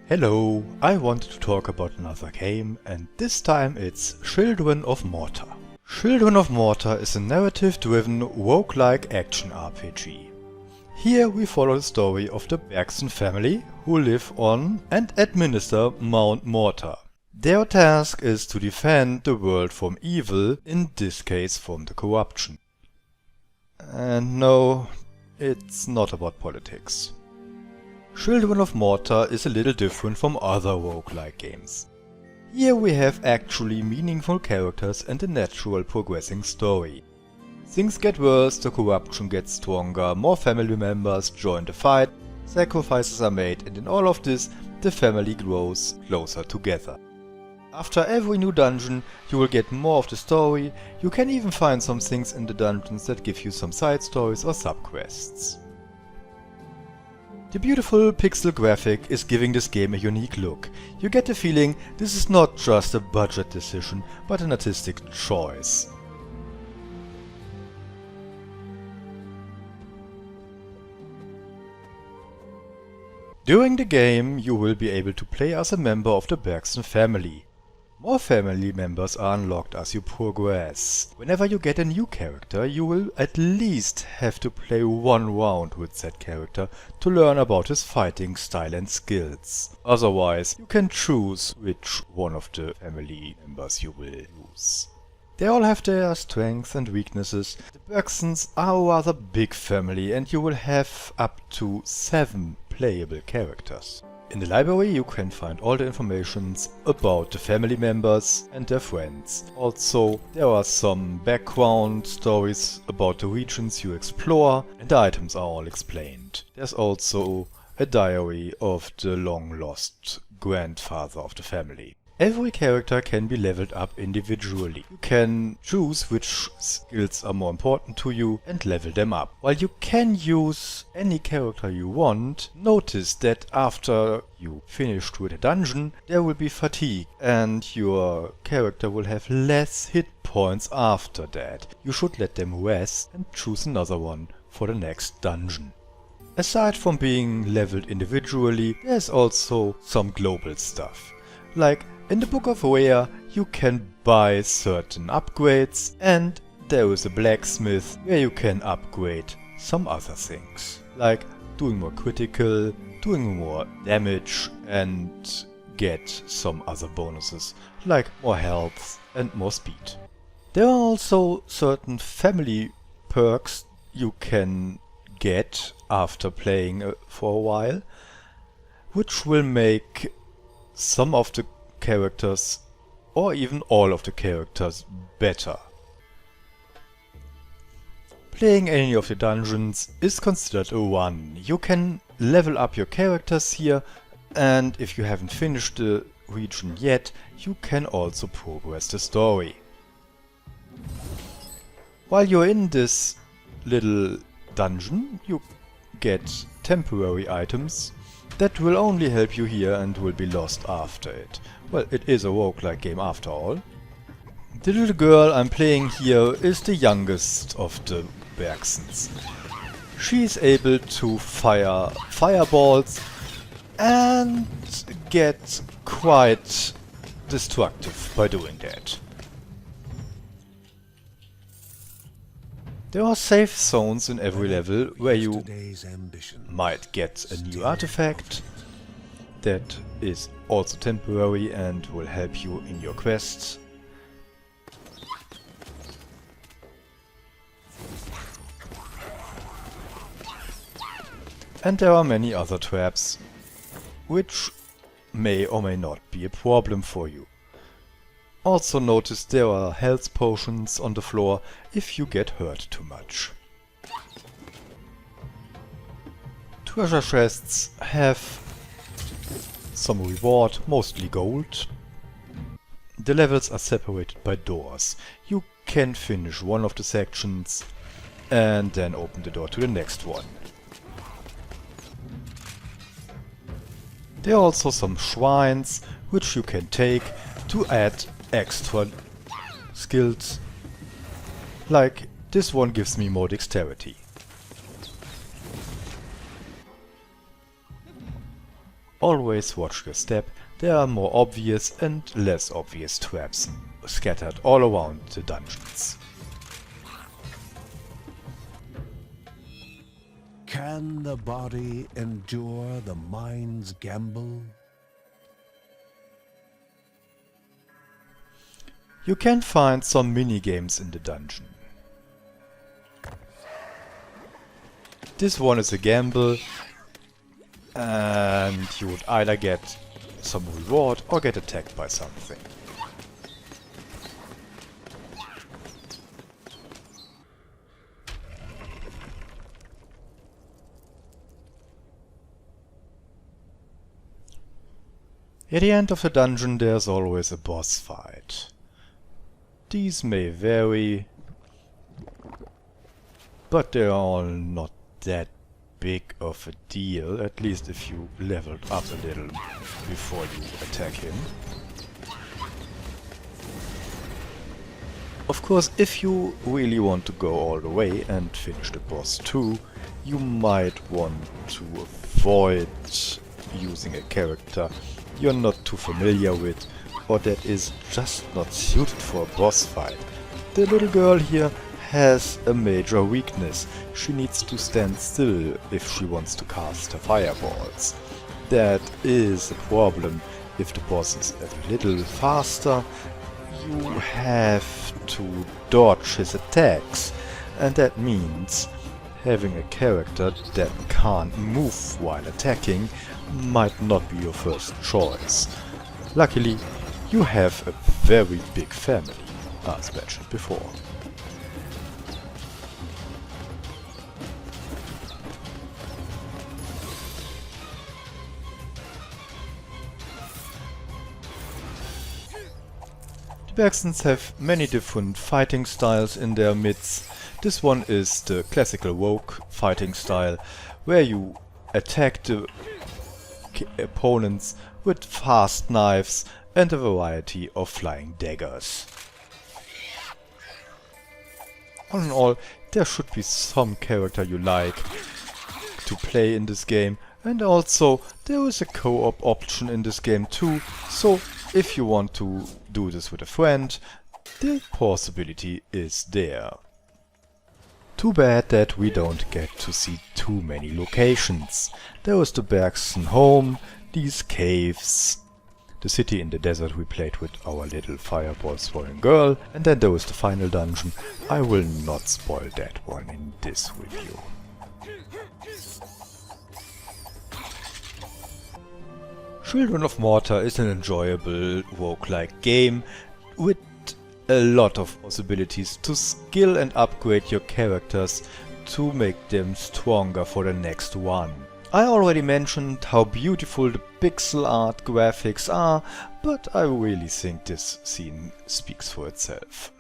Hello, I wanted to talk about another game, and this time it's Children of Morta. Children of Morta is a narrative-driven roguelike action RPG. Here we follow the story of the Bergsons family who live on and administer Mount Morta. Their task is to defend the world from evil, in this case from the corruption. And no, it's not about politics. Children of Morta is a little different from other roguelike games. Here we have actually meaningful characters and a natural progressing story. Things get worse, the corruption gets stronger, more family members join the fight, sacrifices are made, and in all of this, the family grows closer together. After every new dungeon, you will get more of the story. You can even find some things in the dungeons that give you some side stories or sub-quests. The beautiful pixel graphic is giving this game a unique look. You get the feeling this is not just a budget decision, but an artistic choice. During the game, you will be able to play as a member of the Bergsons family. More family members are unlocked as you progress. Whenever you get a new character, you will at least have to play one round with that character to learn about his fighting style and skills. Otherwise, you can choose which one of the family members you will use. They all have their strengths and weaknesses. The Bergsons are a rather big family and you will have up to 7 playable characters. In the library you can find all the information about the family members and their friends. Also, there are some background stories about the regions you explore, and the items are all explained. There's also a diary of the long lost grandfather of the family. Every character can be leveled up individually. You can choose which skills are more important to you and level them up. While you can use any character you want, notice that after you finished with a dungeon, there will be fatigue and your character will have less hit points after that. You should let them rest and choose another one for the next dungeon. Aside from being leveled individually, there's also some global stuff. Like in the Book of Rare, you can buy certain upgrades, and there is a blacksmith where you can upgrade some other things, like doing more critical, doing more damage, and get some other bonuses, like more health and more speed. There are also certain family perks you can get after playing for a while, which will make some of the characters, or even all of the characters, better. Playing any of the dungeons is considered a run. You can level up your characters here, and if you haven't finished the region yet, you can also progress the story. While you're in this little dungeon, you get temporary items that will only help you here and will be lost after it. Well, it is a roguelike game after all. The little girl I'm playing here is the youngest of the Bergsons. She is able to fire fireballs and get quite destructive by doing that. There are safe zones in every level where you might get a new artifact that is also temporary and will help you in your quests. And there are many other traps, which may or may not be a problem for you. Also notice there are health potions on the floor if you get hurt too much. Treasure chests have some reward, mostly gold. The levels are separated by doors. You can finish one of the sections and then open the door to the next one. There are also some shrines which you can take to add extra skills. Like this one gives me more dexterity. Always watch your step, there are more obvious and less obvious traps scattered all around the dungeons. Can the body endure the mind's gamble? You can find some mini-games in the dungeon. This one is a gamble, and you would either get some reward or get attacked by something. At the end of the dungeon there's always a boss fight. These may vary, but they are all not that big of a deal, at least if you leveled up a little before you attack him. Of course, if you really want to go all the way and finish the boss too, you might want to avoid using a character you're not too familiar with, or that is just not suited for a boss fight. The little girl here has a major weakness. She needs to stand still if she wants to cast her fireballs. That is a problem. If the boss is a little faster, you have to dodge his attacks, and that means having a character that can't move while attacking might not be your first choice. Luckily, you have a very big family, as mentioned before. The Bergsons have many different fighting styles in their midst. This one is the classical rogue fighting style, where you attack the opponents with fast knives and a variety of flying daggers. All in all, there should be some character you like to play in this game, and also there is a co-op option in this game too, so if you want to do this with a friend, the possibility is there. Too bad that we don't get to see too many locations. There is the Bergson home, these caves, the city in the desert we played with our little fireball throwing girl, and then there is the final dungeon. I will not spoil that one in this review. Children of Morta is an enjoyable roguelike game with a lot of possibilities to skill and upgrade your characters to make them stronger for the next one. I already mentioned how beautiful the pixel art graphics are, but I really think this scene speaks for itself.